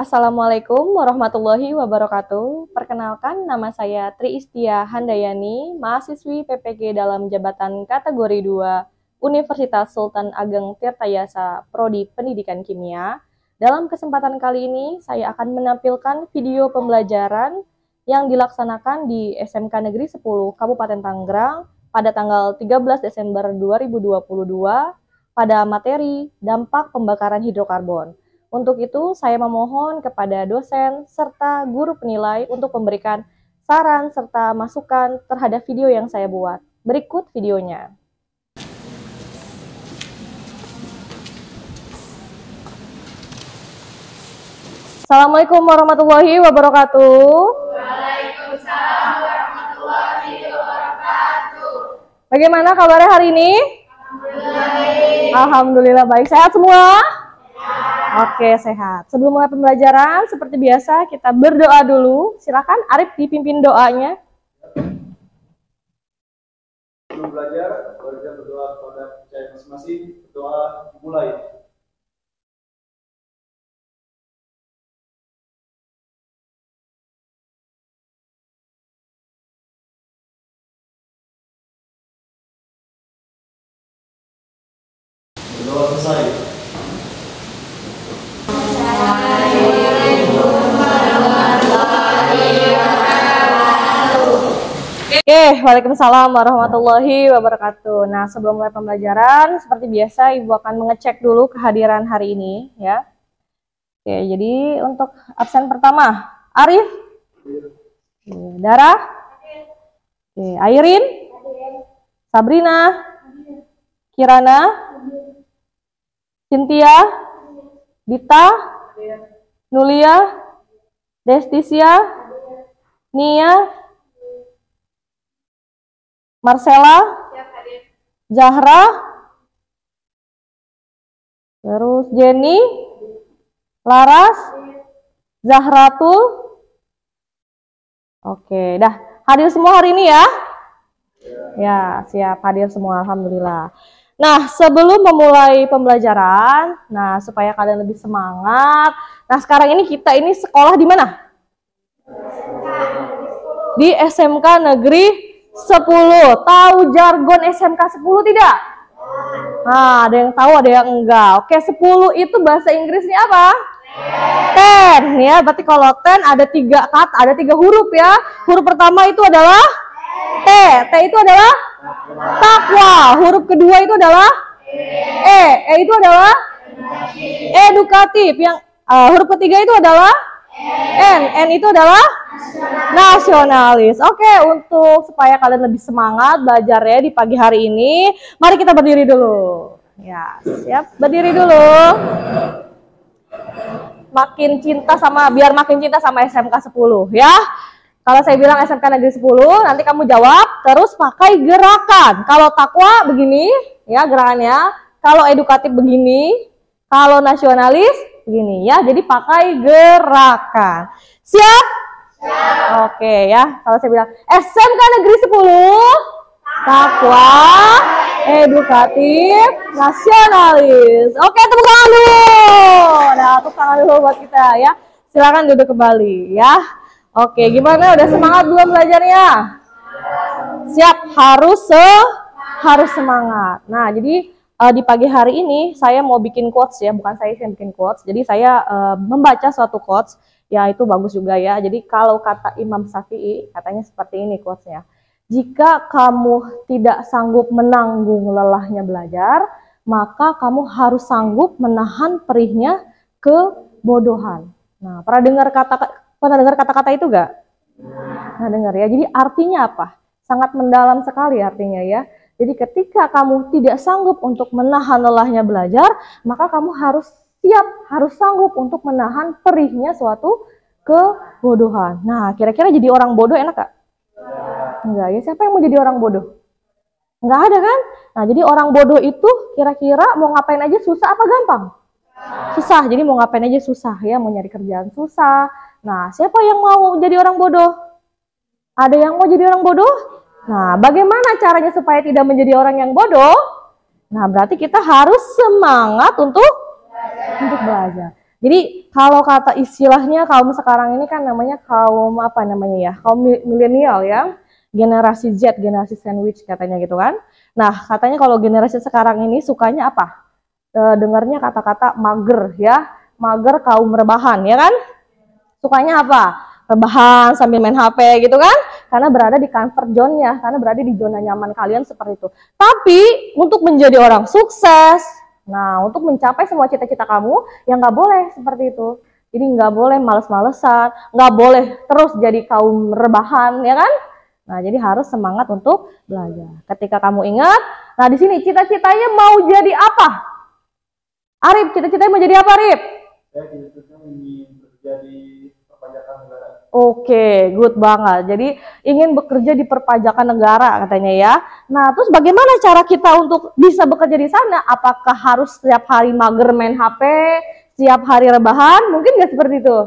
Assalamualaikum warahmatullahi wabarakatuh. Perkenalkan, nama saya Tri Istia Handayani, mahasiswi PPG dalam jabatan kategori 2 Universitas Sultan Ageng Tirtayasa, Prodi Pendidikan Kimia. Dalam kesempatan kali ini, saya akan menampilkan video pembelajaran yang dilaksanakan di SMK Negeri 10 Kabupaten Tangerang pada tanggal 13 Desember 2022 pada materi dampak pembakaran hidrokarbon. Untuk itu, saya memohon kepada dosen serta guru penilai untuk memberikan saran serta masukan terhadap video yang saya buat. Berikut videonya. Assalamualaikum warahmatullahi wabarakatuh. Waalaikumsalam warahmatullahi wabarakatuh. Bagaimana kabarnya hari ini? Alhamdulillah baik. Sehat semua? Oke, sehat. Sebelum mulai pembelajaran, seperti biasa kita berdoa dulu. Silakan Arif dipimpin doanya. Sebelum belajar, kita berdoa kepada percaya masing-masing. Berdoa dimulai. Berdoa selesai. Oke, waalaikumsalam warahmatullahi wabarakatuh. Nah, sebelum mulai pembelajaran, seperti biasa Ibu akan mengecek dulu kehadiran hari ini, ya. Oke, jadi untuk absen pertama, Arif, Dara, Airin, Sabrina, Kirana, Cynthia, Dita, Nulia, Destisia, Nia, Marcella, Zahra, terus Jenny, Laras, Zahratul. Oke, dah hadir semua hari ini ya? Ya, siap hadir semua, alhamdulillah. Nah, sebelum memulai pembelajaran, nah supaya kalian lebih semangat. Nah, sekarang ini kita ini sekolah di mana? Di SMK Negeri 10. Tahu jargon SMK 10 tidak? Nah, ada yang tahu, ada yang enggak. Oke, 10 itu bahasa Inggrisnya apa? 10 ya. Berarti kalau 10 ada 3 kata, ada 3 huruf ya. Huruf pertama itu adalah T. T itu adalah takwa. Huruf kedua itu adalah E. E itu adalah edukatif. Yang huruf ketiga itu adalah N. N itu adalah nasionalis. Oke, untuk supaya kalian lebih semangat belajarnya di pagi hari ini, mari kita berdiri dulu. Ya, siap. Berdiri dulu. Biar makin cinta sama SMK 10 ya. Kalau saya bilang SMK Negeri 10, nanti kamu jawab terus pakai gerakan. Kalau takwa begini, ya gerakannya. Kalau edukatif begini, kalau nasionalis begini ya. Jadi pakai gerakan. Siap? Oke ya, kalau saya bilang SMK Negeri 10, takwa, edukatif, nasionalis. Oke, tepuk tangan dulu. Nah, tepuk tangan dulu buat kita ya. Silakan duduk kembali ya. Oke, gimana? Udah semangat belum belajarnya? Siap, harus semangat. Nah, jadi di pagi hari ini saya mau bikin quotes ya, bukan saya yang bikin quotes. Jadi saya membaca suatu quotes. Ya, itu bagus juga ya. Jadi kalau kata Imam Syafi'i, katanya seperti ini quotes-nya. Jika kamu tidak sanggup menanggung lelahnya belajar, maka kamu harus sanggup menahan perihnya kebodohan. Nah, pernah dengar kata-kata itu enggak? Nah, dengar ya. Jadi artinya apa? Sangat mendalam sekali artinya ya. Jadi ketika kamu tidak sanggup untuk menahan lelahnya belajar, maka kamu harus sanggup untuk menahan perihnya suatu kebodohan. Nah, kira-kira jadi orang bodoh enak gak? Enggak ya, siapa yang mau jadi orang bodoh? Enggak ada kan? Nah, jadi orang bodoh itu kira-kira mau ngapain aja susah apa gampang? Susah, jadi mau ngapain aja susah ya, mau nyari kerjaan susah. Nah, siapa yang mau jadi orang bodoh? Ada yang mau jadi orang bodoh? Nah, bagaimana caranya supaya tidak menjadi orang yang bodoh? Nah, berarti kita harus semangat untuk belajar. Jadi kalau kata istilahnya kaum sekarang ini kan namanya kaum apa namanya ya? Kaum milenial ya. Generasi Z, generasi sandwich katanya gitu kan. Nah, katanya kalau generasi sekarang ini sukanya apa? Dengarnya kata-kata mager ya. Mager kaum rebahan ya kan? Sukanya apa? Rebahan sambil main HP gitu kan? Karena berada di comfort zone-nya, karena berada di zona nyaman kalian seperti itu. Tapi untuk menjadi orang sukses, nah untuk mencapai semua cita-cita kamu, yang nggak boleh seperti itu. Jadi nggak boleh males-malesan, nggak boleh terus jadi kaum rebahan, ya kan? Nah jadi harus semangat untuk belajar. Ketika kamu ingat, nah di sini cita-citanya mau jadi apa? Arif, cita-citanya mau jadi apa, Arif? Saya cita-citanya ingin bekerja di perpajakan negara. Oke, good banget. Jadi ingin bekerja di perpajakan negara katanya ya. Nah, terus bagaimana cara kita untuk bisa bekerja di sana? Apakah harus setiap hari mager main HP, setiap hari rebahan? Mungkin nggak seperti itu.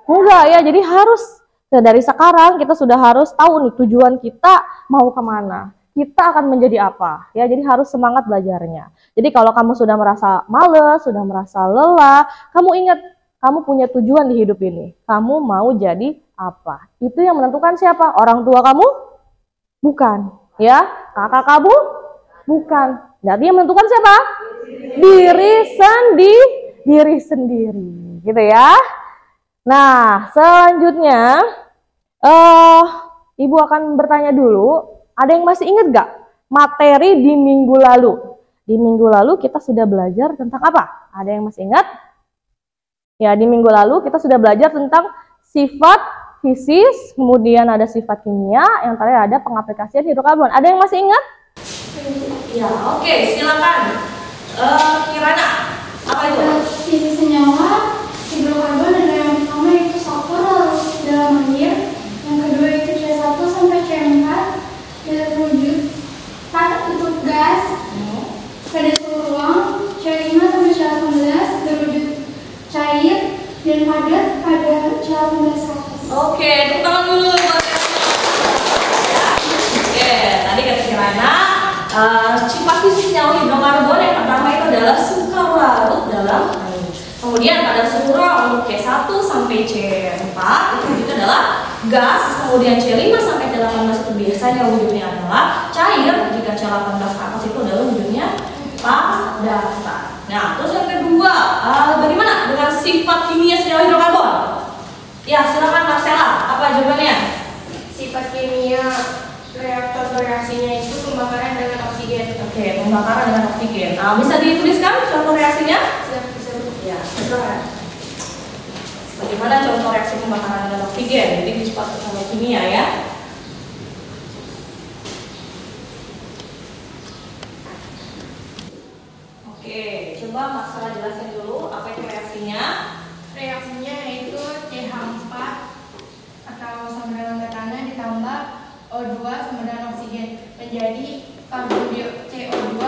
Enggak ya, jadi harus dari sekarang kita sudah harus tahu nih tujuan kita mau kemana. Kita akan menjadi apa ya, jadi harus semangat belajarnya. Jadi kalau kamu sudah merasa males, sudah merasa lelah, kamu ingat kamu punya tujuan di hidup ini. Kamu mau jadi apa? Itu yang menentukan siapa? Orang tua kamu? Bukan. Ya, kakak kamu? Bukan. Jadi yang menentukan siapa? Diri sendiri. Gitu ya. Nah, selanjutnya Ibu akan bertanya dulu. Ada yang masih ingat gak materi di minggu lalu? Di minggu lalu kita sudah belajar tentang apa? Ada yang masih ingat? Ya, di minggu lalu kita sudah belajar tentang sifat fisis, kemudian ada sifat kimia, yang terakhir ada pengaplikasian hidrokarbon. Ada yang masih ingat? Ya, oke, silakan. Kirana, apa itu? Fisis senyawa, hidrokarbon ada yang pertama itu sulfur dalam air, yang kedua itu C1 sampai C4 berwujud untuk gas pada suhu ruang, C5 sampai C18 berwujud cair dan padat pada C18 atas. Oke, tepuk tangan dulu buat ya. Oke, tadi kata Kirana, sifat fisis senyawa hidrokarbon yang pertama itu adalah suka larut dalam air. Kemudian pada suhu ruang untuk C1 sampai C4 itu adalah gas, kemudian C5 sampai C18 itu biasanya wujudnya adalah cair, jika C18 ke atas itu adalah wujudnya padatan. Nah, terus yang kedua, bagaimana dengan sifat kimia senyawa hidrokarbon? Ya, silakan Marcella, apa jawabannya? Sifat kimia reaktor bereaksinya itu pembakaran dengan oksigen. Oke, pembakaran dengan oksigen. Nah, bisa dituliskan contoh reaksinya? Ya, bagaimana contoh reaksi pembakaran dengan oksigen? Jadi di sifat kimia ya. Oke, coba Marcella jelasin dulu apa itu reaksinya. Reaksinya yaitu CH4 atau sama dengan metana ditambah O2 sama dengan oksigen menjadi CO2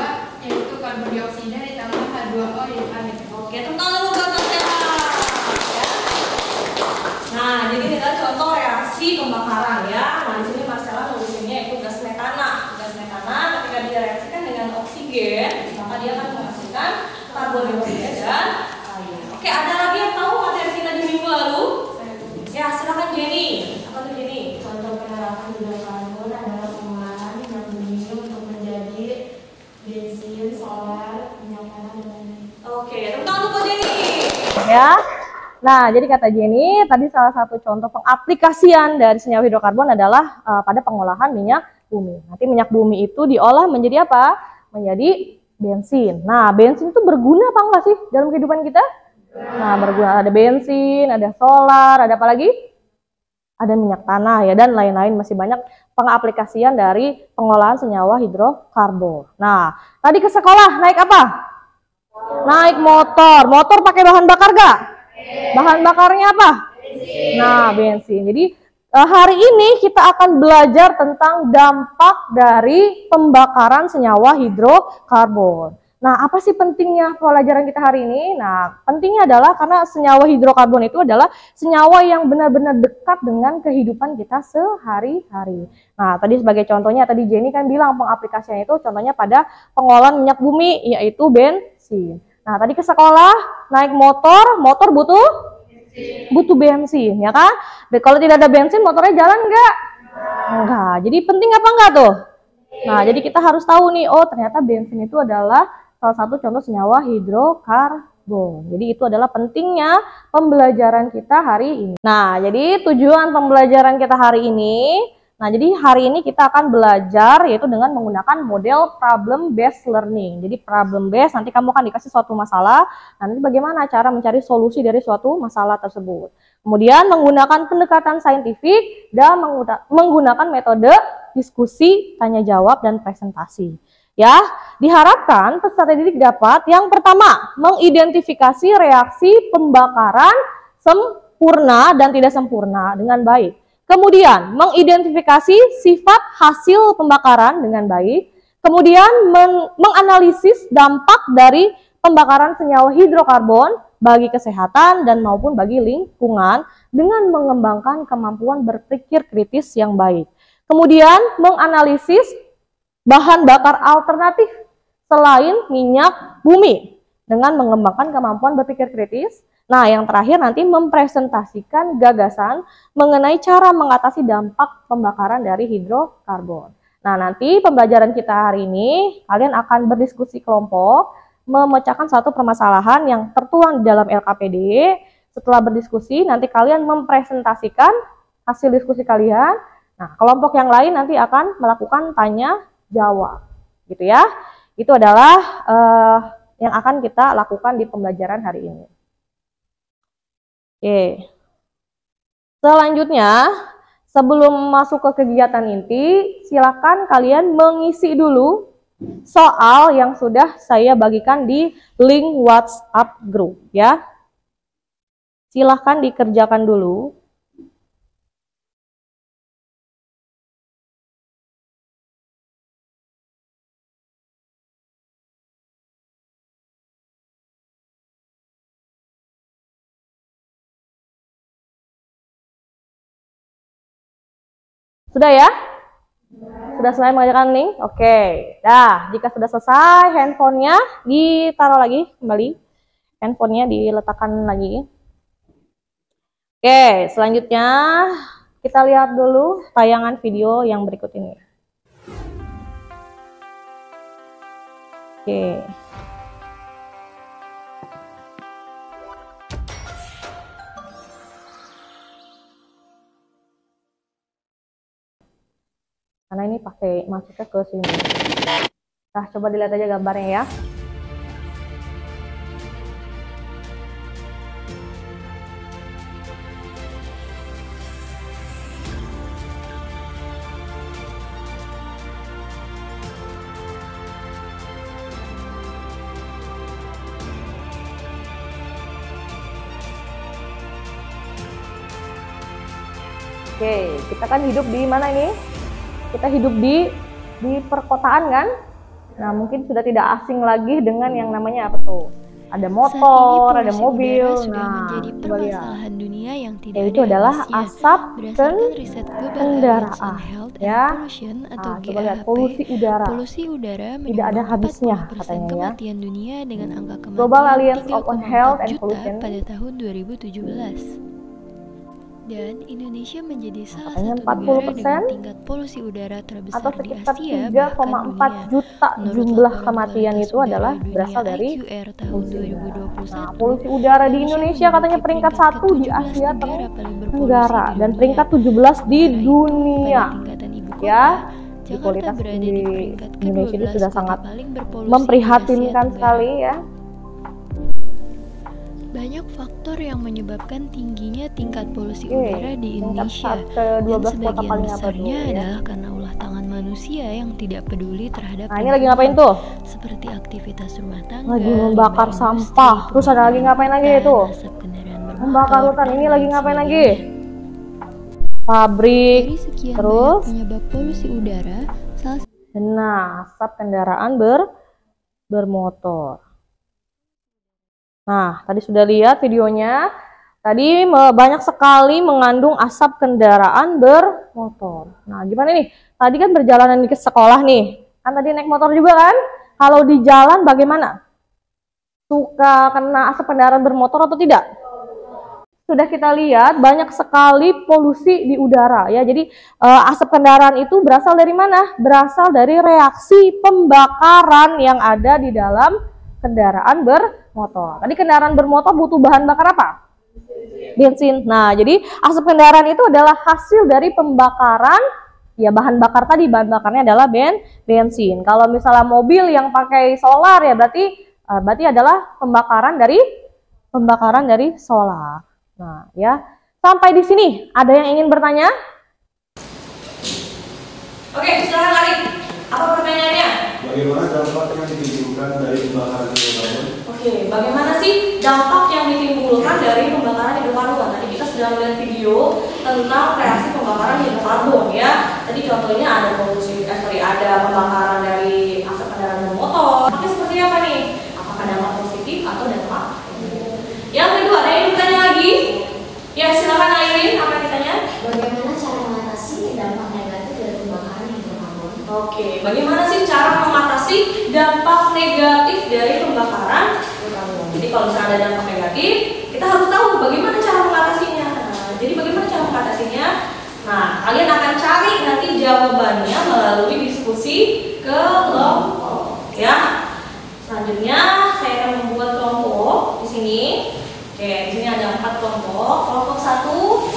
yaitu karbon dioksida ditambah H2O yaitu air. Oke, tentang dulu buat Marcella. Nah, jadi ini adalah contoh reaksi pembakaran ya. Nah, di sini Marcella nulisinnya itu gas metana. Gas metana ketika direaksikan dengan oksigen, maka dia akan menghasilkan karbon dioksida dan air. Oke, ada lagi yang tahu materi kita di minggu lalu? Ya, silakan Jenny. Apa tuh Jenny? Contoh penerapan hidrokarbon adalah pengolahan minyak bumi untuk menjadi bensin, solar, minyak tanah dan lain-lain. Oke, tentang dulu Jenny. Ya. Nah, jadi kata Jenny, tadi salah satu contoh pengaplikasian dari senyawa hidrokarbon adalah pada pengolahan minyak bumi. Nanti minyak bumi itu diolah menjadi apa? Menjadi bensin. Nah, bensin itu berguna apa enggak sih dalam kehidupan kita? Nah, berguna. Ada bensin, ada solar, ada apa lagi? Ada minyak tanah ya, dan lain-lain. Masih banyak pengaplikasian dari pengolahan senyawa hidrokarbon. Nah, tadi ke sekolah naik apa? Naik motor. Motor pakai bahan bakar gak? Bahan bakarnya apa? Bensin. Nah, bensin. Jadi hari ini kita akan belajar tentang dampak dari pembakaran senyawa hidrokarbon. Nah, apa sih pentingnya pelajaran kita hari ini? Nah, pentingnya adalah karena senyawa hidrokarbon itu adalah senyawa yang benar-benar dekat dengan kehidupan kita sehari-hari. Nah, tadi sebagai contohnya, tadi Jenny kan bilang pengaplikasiannya itu contohnya pada pengolahan minyak bumi, yaitu bensin. Nah, tadi ke sekolah, naik motor, motor butuh Butuh bensin, ya kan? Kalau tidak ada bensin, motornya jalan nggak? Enggak. Jadi penting apa enggak tuh? Nah, jadi kita harus tahu nih, oh ternyata bensin itu adalah salah satu contoh senyawa hidrokarbon. Jadi itu adalah pentingnya pembelajaran kita hari ini. Nah, jadi tujuan pembelajaran kita hari ini, jadi hari ini kita akan belajar yaitu dengan menggunakan model problem based learning. Jadi problem based, nanti kamu akan dikasih suatu masalah, nanti bagaimana cara mencari solusi dari suatu masalah tersebut. Kemudian menggunakan pendekatan saintifik dan menggunakan metode diskusi, tanya jawab, dan presentasi. Ya, diharapkan peserta didik dapat yang pertama mengidentifikasi reaksi pembakaran sempurna dan tidak sempurna dengan baik. Kemudian mengidentifikasi sifat hasil pembakaran dengan baik. Kemudian menganalisis dampak dari pembakaran senyawa hidrokarbon bagi kesehatan dan maupun bagi lingkungan dengan mengembangkan kemampuan berpikir kritis yang baik. Kemudian menganalisis bahan bakar alternatif selain minyak bumi dengan mengembangkan kemampuan berpikir kritis. Nah, yang terakhir nanti mempresentasikan gagasan mengenai cara mengatasi dampak pembakaran dari hidrokarbon. Nah, nanti pembelajaran kita hari ini kalian akan berdiskusi kelompok, memecahkan satu permasalahan yang tertuang di dalam LKPD. Setelah berdiskusi, nanti kalian mempresentasikan hasil diskusi kalian. Nah, kelompok yang lain nanti akan melakukan tanya jawab, gitu ya. Itu adalah yang akan kita lakukan di pembelajaran hari ini. Oke. Selanjutnya, sebelum masuk ke kegiatan inti, silakan kalian mengisi dulu soal yang sudah saya bagikan di link WhatsApp group ya. Silahkan dikerjakan dulu. Sudah ya? Sudah selesai mengerjakan link? Oke. Nah, jika sudah selesai, handphonenya ditaruh lagi kembali. Handphonenya diletakkan lagi. Oke, selanjutnya kita lihat dulu tayangan video yang berikut ini. Oke. Karena ini pakai masuknya ke sini. Nah, coba dilihat aja gambarnya ya. Oke, kita kan hidup di mana ini? Kita hidup di perkotaan kan? Nah, mungkin sudah tidak asing lagi dengan yang namanya apa tuh? Ada motor, ada mobil. Nah, menjadi permasalahan dunia yang tidak itu adalah asap kendaraan. Ya. Atau Nah, coba lihat polusi udara. Polusi udara tidak ada habisnya katanya ya. Kematian dunia dengan angka kematian Global Alliance on Health and 3,4 juta Pollution pada tahun 2017. Dan Indonesia menjadi salah katanya satu negara 40% dengan tingkat polusi udara terbesar atau di sekitar Asia, 3,4 juta Menurut jumlah laporan kematian kualitas itu adalah udara berasal dunia dari IQR tahun polusi. 2021. Nah, polusi udara di Indonesia katanya peringkat 1 di Asia Tenggara dan peringkat 17 di dunia. Ya, di kualitas di Indonesia ini sudah sangat memprihatinkan sekali ya. Banyak faktor yang menyebabkan tingginya tingkat polusi udara di Indonesia, ke 12 dan kota sebagian paling apa besarnya dulu, ya? adalah karena ulah tangan manusia yang tidak peduli terhadap Nah, ini lagi ngapain tuh? seperti aktivitas rumah tangga, Lagi membakar limbah sampah. industri, Terus ada lagi ngapain lagi pembuatan, itu? asap kendaraan bermotor, Membakar hutan. Ini dan lagi lain ngapain lagi? sebagainya. Pabrik. Dari sekian Terus? banyak penyebab polusi udara, salah Nah, asap kendaraan bermotor. Nah, tadi sudah lihat videonya. Tadi banyak sekali mengandung asap kendaraan bermotor. Nah, gimana nih? Tadi kan perjalanan ke sekolah nih. Kan tadi naik motor juga kan? Kalau di jalan bagaimana? Suka kena asap kendaraan bermotor atau tidak? sudah kita lihat banyak sekali polusi di udara ya. Jadi asap kendaraan itu berasal dari mana? Berasal dari reaksi pembakaran yang ada di dalam kendaraan bermotor. Tadi kendaraan bermotor butuh bahan bakar apa? Bensin. Nah, jadi asap kendaraan itu adalah hasil dari pembakaran ya, bahan bakar tadi, bahan bakarnya adalah bensin. Kalau misalnya mobil yang pakai solar ya berarti adalah pembakaran dari solar. Nah, ya. Sampai di sini ada yang ingin bertanya? Oke, silakan Ari. Apa pertanyaannya? Bagaimana dampak yang ditimbulkan dari pembakaran hidrokarbon? Oke, bagaimana sih dampak yang ditimbulkan dari pembakaran hidrokarbon? Tadi kita sudah melihat video tentang reaksi pembakaran hidrokarbon ya. Tadi contohnya ada ada pembakaran dari asap kendaraan bermotor. Tapi seperti apa nih? Apakah dampak positif atau dampak? Yang kedua, ada yang bertanya lagi? Ya, silakan Airin, apa ditanya? Bagaimana cara mengatasi dampak negatif dari pembakaran hidrokarbon? Oke, bagaimana sih cara mengatasi dampak negatif dari pembakaran hidrokarbon? Jadi kalau misalnya ada dampak negatif, kita harus tahu bagaimana cara mengatasinya. Nah, jadi bagaimana cara mengatasinya? Nah, kalian akan cari nanti jawabannya melalui diskusi kelompok, ya. Selanjutnya, saya akan membuat kelompok di sini. Oke, di sini ada 4 kelompok. Kelompok 1,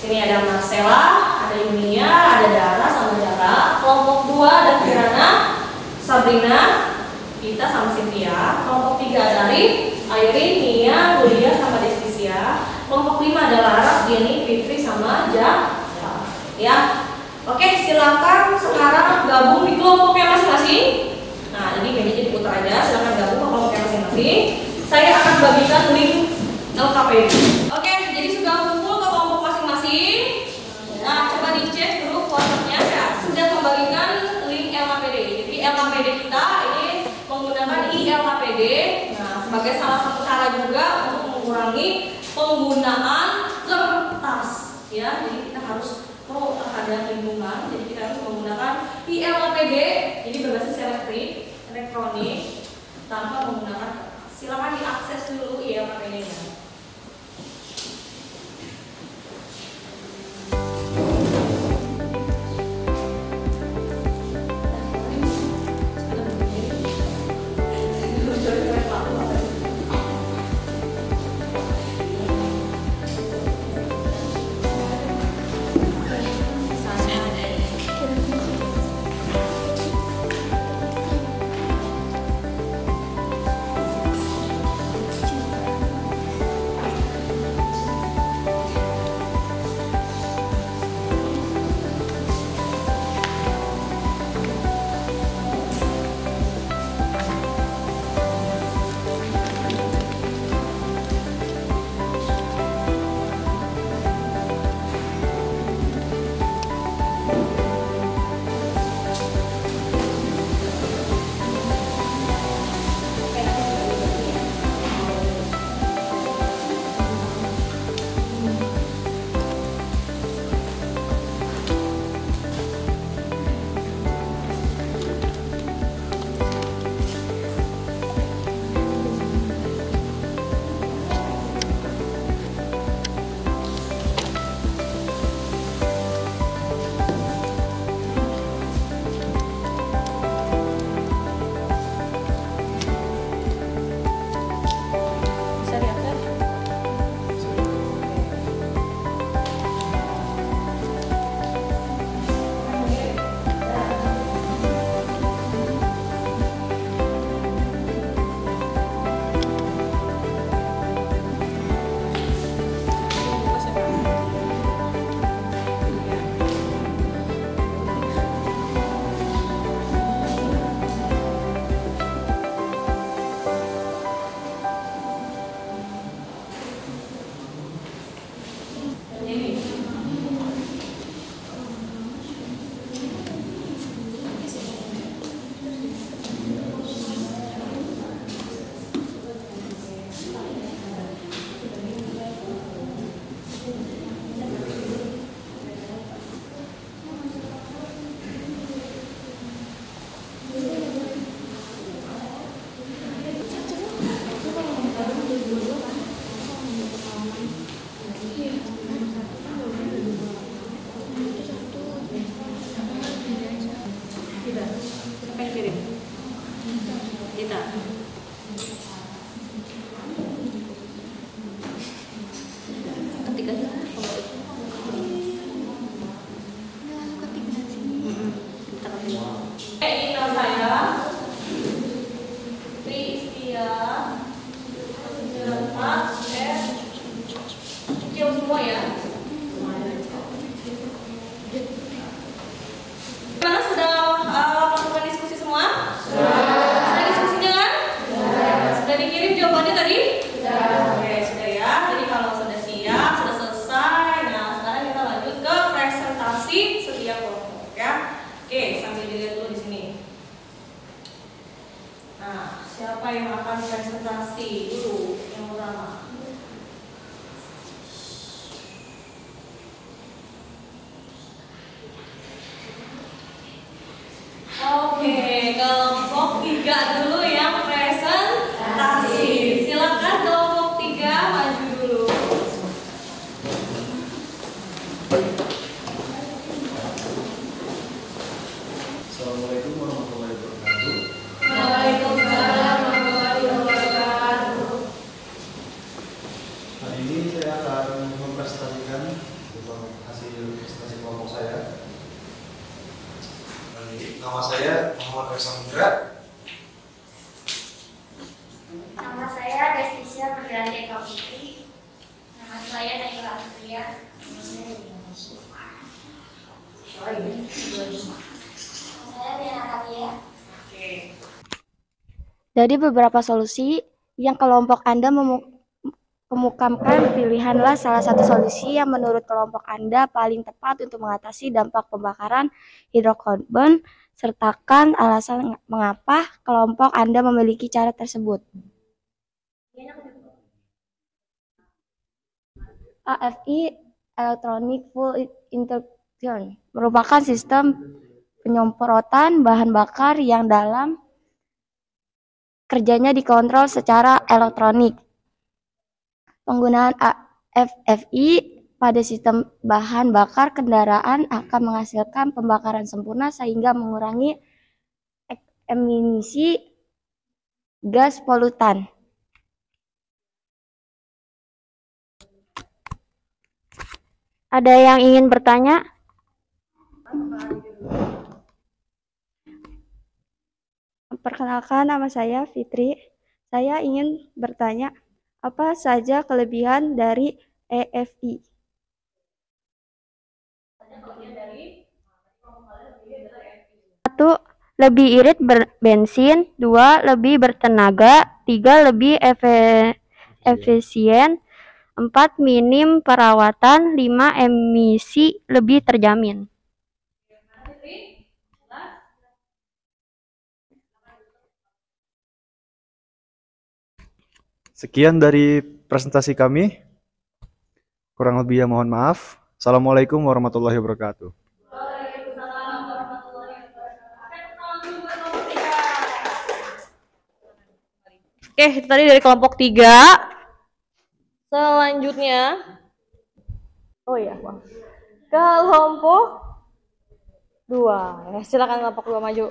sini ada Marcella, ada Yunia, ada Dara sama Dara. Kelompok 2 ada Kirana, Sabrina, Gita sama Cynthia. Kelompok 3 ada Arif, Airin, Nia, Bulia sama Destisia. Kelompok 5 ada Laras, Jenny, Fitri sama Ja. Ya. Oke, silakan sekarang gabung di kelompoknya masing-masing. Nah, ini kayaknya diputar aja. Silakan gabung ke kelompoknya masing-masing. Saya akan bagikan link LKPD. Oke, jadi sudah kumpul ke kelompok masing-masing. Nah, coba dicek grup WhatsApp-nya. Ya, sudah membagikan link LKPD. Jadi LKPD kita ini menggunakan iLKPD. Nah, sebagai salah satu cara juga untuk mengurangi penggunaan kertas. Ya, jadi kita harus pro terhadap lingkungan. Jadi kita harus menggunakan iLKPD. Jadi berbasis elektronik tanpa menggunakan kertas. Silakan diakses dulu iLKPD-nya. dikasih email saya Pristia kecil semua ya. Gimana, sudah melakukan diskusi semua? Sudah diskusinya kan? Sudah dikirim jawabannya tadi? Oke, sudah ya. Jadi kalau sudah siap, sudah selesai. Nah, sekarang kita lanjut ke presentasi setiap kelompok ya. Oke, sambil dilihat dulu di sini. Nah, siapa yang akan presentasi dulu yang pertama? Oke, kelompok 3 dulu yang presentasi. Silakan kelompok 3 maju dulu. Assalamualaikum warahmatullahi wabarakatuh. Waalaikumsalam warahmatullahi wabarakatuh. Hari ini saya akan mempresentasikan hasil presentasi kelompok saya. Nama saya Muhammad Samudra. Nama saya Destisha Berganti Kaupitri. Nama saya Naila Astria. Nama saya Diana Syifa. Saya Diana Katia. Dari beberapa solusi yang kelompok Anda kemukamkan, pilihlah salah satu solusi yang menurut kelompok Anda paling tepat untuk mengatasi dampak pembakaran hidrokarbon. Sertakan alasan mengapa kelompok Anda memiliki cara tersebut. AFI Electronic Fuel Injection merupakan sistem penyemprotan bahan bakar yang dalam kerjanya dikontrol secara elektronik. Penggunaan AFFI pada sistem bahan bakar kendaraan akan menghasilkan pembakaran sempurna sehingga mengurangi emisi gas polutan. Ada yang ingin bertanya? Perkenalkan, nama saya Fitri. Saya ingin bertanya, apa saja kelebihan dari AFI? 1. Lebih irit bensin. 2. Lebih bertenaga. 3. Lebih efisien. 4. Minim perawatan. 5. Emisi lebih terjamin. Sekian dari presentasi kami. Kurang lebihnya mohon maaf. Assalamualaikum warahmatullahi wabarakatuh. Oke, itu tadi dari kelompok 3. Selanjutnya, kelompok 2. Silakan kelompok 2 maju.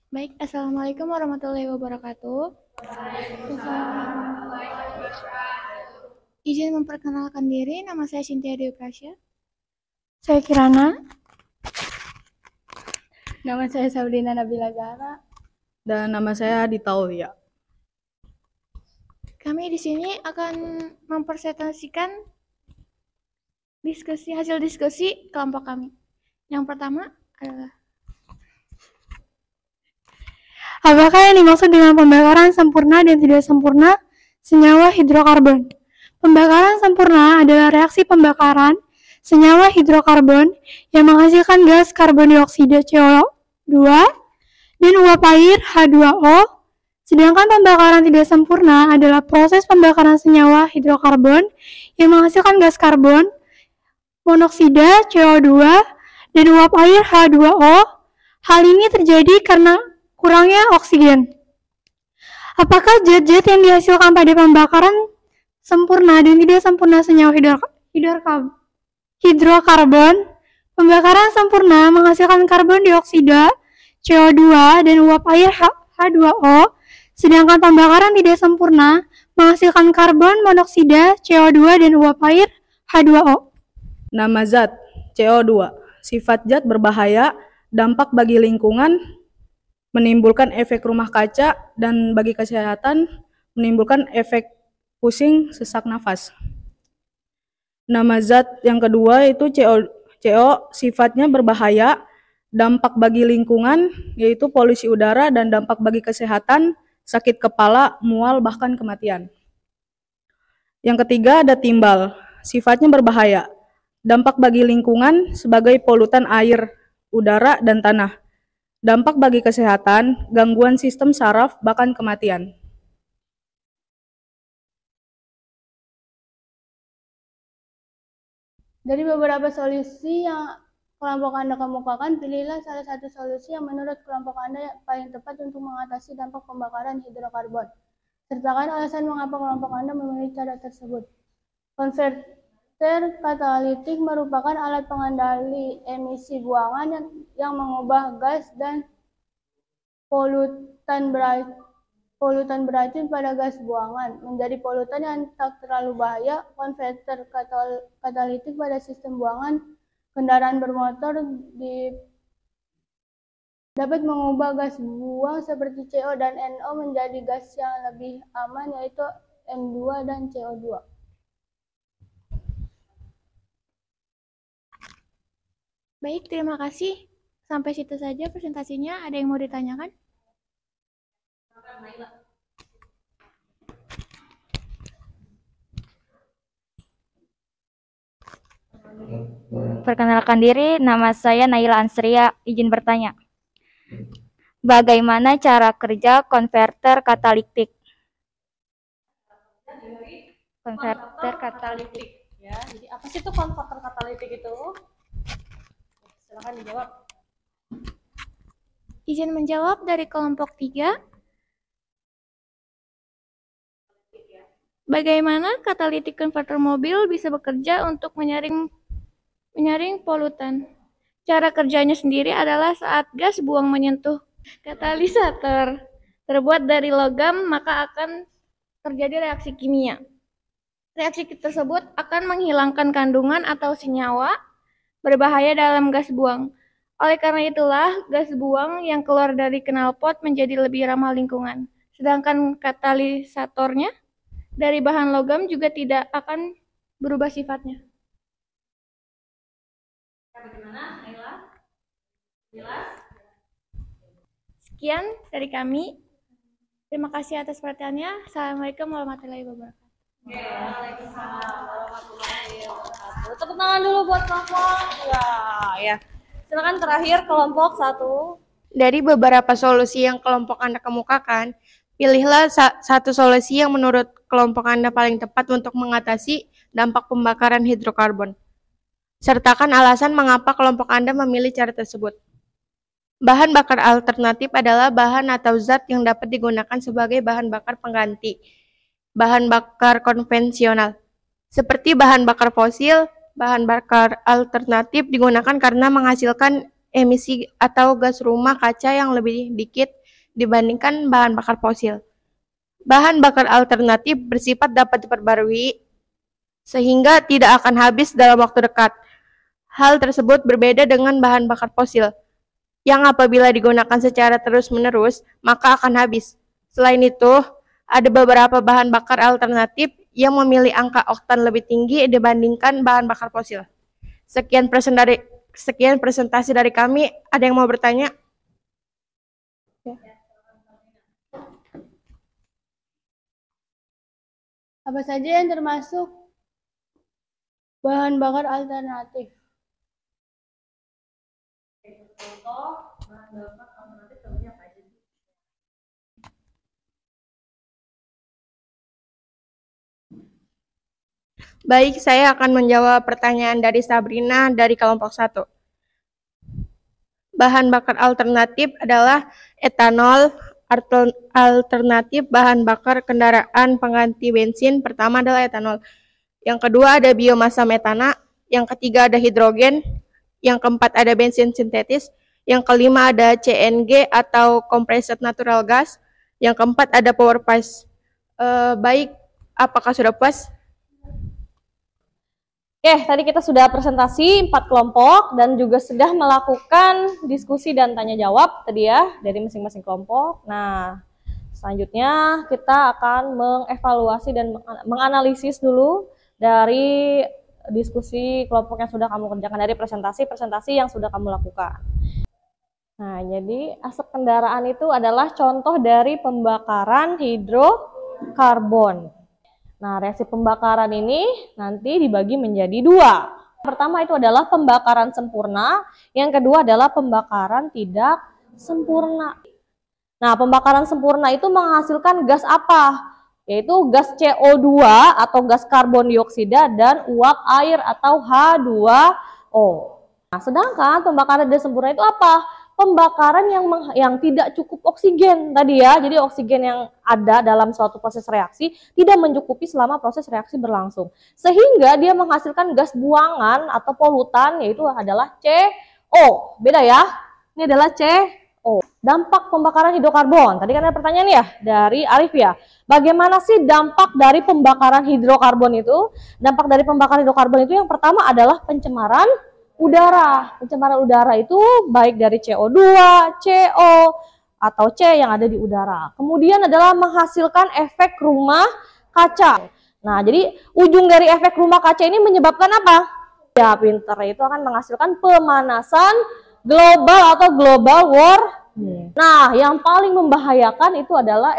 Baik, Assalamualaikum warahmatullahi wabarakatuh. Izin memperkenalkan diri, nama saya Cynthia Dewi Prasya. Saya Kirana. Nama saya Saudina Nabila Zahra. Dan nama saya Dita Aulia. Kami di sini akan mempresentasikan hasil diskusi kelompok kami. Yang pertama adalah, apakah yang dimaksud dengan pembakaran sempurna dan tidak sempurna senyawa hidrokarbon? Pembakaran sempurna adalah reaksi pembakaran senyawa hidrokarbon yang menghasilkan gas karbon dioksida CO2 dan uap air H2O. Sedangkan pembakaran tidak sempurna adalah proses pembakaran senyawa hidrokarbon yang menghasilkan gas karbon monoksida CO2 dan uap air H2O. Hal ini terjadi karena kurangnya oksigen. Apakah zat-zat yang dihasilkan pada pembakaran sempurna dan tidak sempurna senyawa hidrokarbon? Pembakaran sempurna menghasilkan karbon dioksida, CO2, dan uap air H2O, sedangkan pembakaran tidak sempurna menghasilkan karbon monoksida, CO2, dan uap air H2O. Nama zat CO2. Sifat zat berbahaya, dampak bagi lingkungan, menimbulkan efek rumah kaca, dan bagi kesehatan menimbulkan efek pusing, sesak nafas. Nama zat yang kedua itu CO. Sifatnya berbahaya, dampak bagi lingkungan yaitu polusi udara, dan dampak bagi kesehatan sakit kepala, mual, bahkan kematian. Yang ketiga ada timbal. Sifatnya berbahaya, dampak bagi lingkungan sebagai polutan air, udara, dan tanah. Dampak bagi kesehatan, gangguan sistem saraf, bahkan kematian. Dari beberapa solusi yang kelompok Anda kemukakan, pilihlah salah satu solusi yang menurut kelompok Anda paling tepat untuk mengatasi dampak pembakaran hidrokarbon. Sertakan alasan mengapa kelompok Anda memilih cara tersebut. Konverter katalitik merupakan alat pengendali emisi buangan yang mengubah gas dan polutan beracun pada gas buangan menjadi polutan yang tak terlalu bahaya. Konverter katalitik pada sistem buangan kendaraan bermotor dapat mengubah gas buang seperti CO dan NO menjadi gas yang lebih aman, yaitu N2 dan CO2. Baik, terima kasih. Sampai situ saja presentasinya. Ada yang mau ditanyakan? Perkenalkan diri, nama saya Naila Ansria. Izin bertanya, bagaimana cara kerja konverter katalitik? Konverter katalitik. Ya, jadi apa sih itu konverter katalitik itu? Silakan dijawab. Izin menjawab dari kelompok 3. Bagaimana katalitik konverter mobil bisa bekerja untuk menyaring polutan? Cara kerjanya sendiri adalah saat gas buang menyentuh katalisator terbuat dari logam, maka akan terjadi reaksi kimia. Reaksi tersebut akan menghilangkan kandungan atau senyawa berbahaya dalam gas buang. Oleh karena itulah, gas buang yang keluar dari knalpot menjadi lebih ramah lingkungan. Sedangkan katalisatornya dari bahan logam juga tidak akan berubah sifatnya. Bagaimana, Naila? Jelas? Sekian dari kami. Terima kasih atas perhatiannya. Assalamualaikum warahmatullahi wabarakatuh. Waalaikumsalam warahmatullahi wabarakatuh. Tepuk tangan dulu buat kelompok. Ya. Silakan terakhir kelompok 1. Dari beberapa solusi yang kelompok Anda kemukakan, pilihlah satu solusi yang menurut kelompok Anda paling tepat untuk mengatasi dampak pembakaran hidrokarbon. Sertakan alasan mengapa kelompok Anda memilih cara tersebut. Bahan bakar alternatif adalah bahan atau zat yang dapat digunakan sebagai bahan bakar pengganti bahan bakar konvensional. Seperti bahan bakar fosil, bahan bakar alternatif digunakan karena menghasilkan emisi atau gas rumah kaca yang lebih dikit dibandingkan bahan bakar fosil. Bahan bakar alternatif bersifat dapat diperbarui sehingga tidak akan habis dalam waktu dekat. Hal tersebut berbeda dengan bahan bakar fosil, yang apabila digunakan secara terus-menerus, maka akan habis. Selain itu, ada beberapa bahan bakar alternatif yang memiliki angka oktan lebih tinggi dibandingkan bahan bakar fosil. Sekian presentasi dari kami. Ada yang mau bertanya? Apa saja yang termasuk bahan bakar alternatif? Contoh bahan bakar alternatif contohnya apa aja? Baik, saya akan menjawab pertanyaan dari Sabrina dari kelompok 1. Bahan bakar alternatif adalah etanol, alternatif bahan bakar kendaraan pengganti bensin. Pertama adalah etanol. Yang kedua ada biomasa metana. Yang ketiga ada hidrogen. Yang keempat ada bensin sintetis. Yang kelima ada CNG atau compressed natural gas. Yang keempat ada power gas. Baik, Apakah sudah puas? Oke, tadi kita sudah presentasi 4 kelompok dan juga sudah melakukan diskusi dan tanya jawab tadi ya dari masing-masing kelompok. Nah, selanjutnya kita akan mengevaluasi dan menganalisis dulu dari diskusi kelompok yang sudah kamu kerjakan, dari presentasi yang sudah kamu lakukan. Nah, jadi asap kendaraan itu adalah contoh dari pembakaran hidrokarbon. Nah, reaksi pembakaran ini nanti dibagi menjadi 2. Pertama itu adalah pembakaran sempurna, yang kedua adalah pembakaran tidak sempurna. Nah, pembakaran sempurna itu menghasilkan gas apa? Yaitu gas CO2 atau gas karbon dioksida dan uap air atau H2O. Nah, sedangkan pembakaran tidak sempurna itu apa? Pembakaran yang tidak cukup oksigen tadi ya. Jadi oksigen yang ada dalam suatu proses reaksi tidak mencukupi selama proses reaksi berlangsung. Sehingga dia menghasilkan gas buangan atau polutan, yaitu adalah CO. Beda ya. Ini adalah CO. Dampak pembakaran hidrokarbon. Tadi kan ada pertanyaan ya dari Arif ya. Bagaimana sih dampak dari pembakaran hidrokarbon itu? Dampak dari pembakaran hidrokarbon itu yang pertama adalah pencemaran udara. Pencemaran udara itu baik dari CO2, CO, atau C yang ada di udara. Kemudian adalah menghasilkan efek rumah kaca. Nah, jadi ujung dari efek rumah kaca ini menyebabkan apa? Ya, pinter, itu akan menghasilkan pemanasan global atau global warming. Nah, yang paling membahayakan itu adalah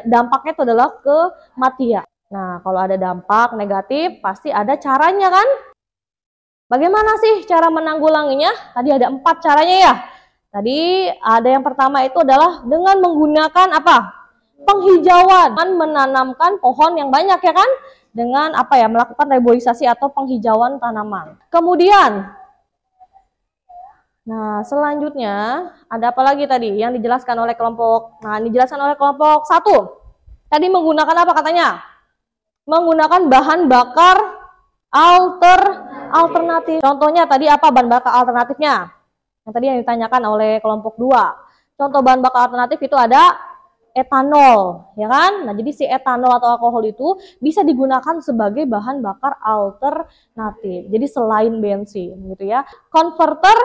dampaknya itu adalah kematian. Nah, kalau ada dampak negatif pasti ada caranya kan? Bagaimana sih cara menanggulanginya? Tadi ada 4 caranya ya. Tadi ada yang pertama itu adalah dengan menggunakan apa? Penghijauan, menanamkan pohon yang banyak ya kan? Dengan apa ya? Melakukan reboisasi atau penghijauan tanaman. Kemudian, nah selanjutnya ada apa lagi tadi yang dijelaskan oleh kelompok? Nah, dijelaskan oleh kelompok 1. Tadi menggunakan apa katanya? Menggunakan bahan bakar alternatif. Contohnya tadi apa bahan bakar alternatifnya? Yang tadi yang ditanyakan oleh kelompok 2. Contoh bahan bakar alternatif itu ada etanol, ya kan? Nah, jadi si etanol atau alkohol itu bisa digunakan sebagai bahan bakar alternatif. Jadi selain bensin gitu ya. Konverter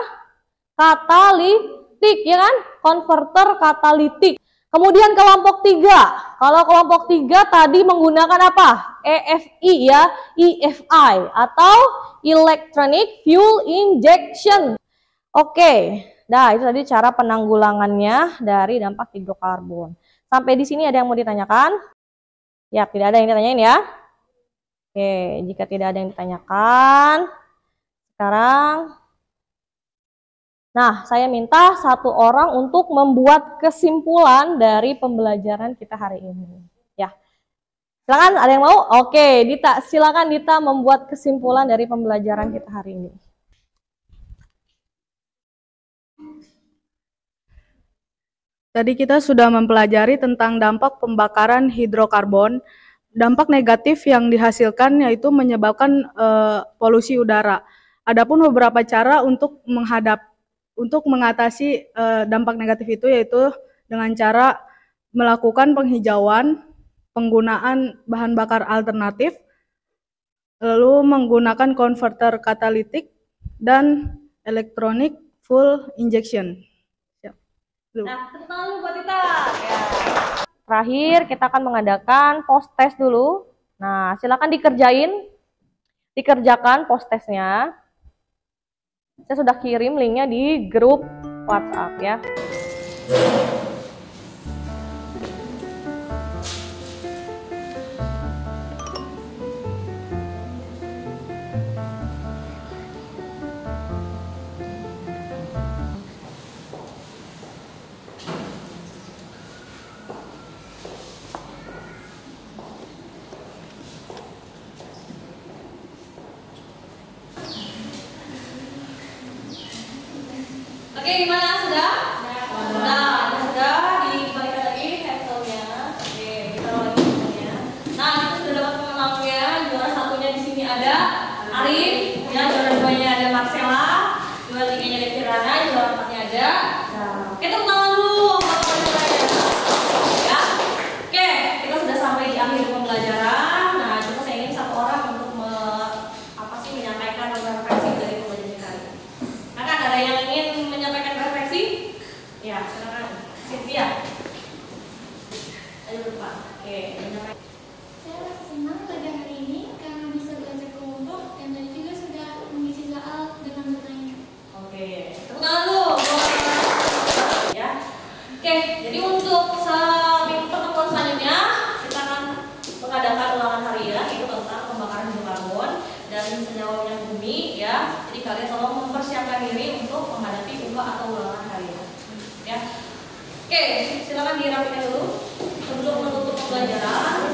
katalitik, ya kan? Konverter katalitik. Kemudian kelompok 3. Kalau kelompok 3 tadi menggunakan apa? EFI ya, EFI atau electronic fuel injection. Oke. Nah, itu tadi cara penanggulangannya dari dampak hidrokarbon. Sampai di sini ada yang mau ditanyakan? Ya, tidak ada yang ditanyain ya. Oke, jika tidak ada yang ditanyakan, sekarang nah, saya minta 1 orang untuk membuat kesimpulan dari pembelajaran kita hari ini. Ya, silakan, ada yang mau? Oke, Dita, silakan Dita membuat kesimpulan dari pembelajaran kita hari ini. Tadi kita sudah mempelajari tentang dampak pembakaran hidrokarbon. Dampak negatif yang dihasilkan yaitu menyebabkan polusi udara. Adapun beberapa cara untuk mengatasi dampak negatif itu yaitu dengan cara melakukan penghijauan, penggunaan bahan bakar alternatif, lalu menggunakan konverter katalitik, dan electronic fuel injection. Nah, tepuk tangan dulu buat Dita. Ya. Terakhir kita akan mengadakan post test dulu. Nah, silakan dikerjakan post testnya. Saya sudah kirim linknya di grup WhatsApp ya. Oke, gimana? Sudah? Sudah dikembalikan lagi handphonenya. Oke, kita lagi handphonenya. Nah, kita sudah dapat pemenangnya. Juara 1-nya di sini ada Arif, ya, juara 2-nya ada Marcella, juara 3-nya ada Kirana, juara 4-nya ada. Kita tangan dulu. Ya. Oke, kita sudah sampai di akhir pembelajaran. kalian tolong mempersiapkan diri untuk menghadapi UA atau ulangan kalian. Ya. Oke, silakan dirapikan dulu sebelum menutup pembelajaran.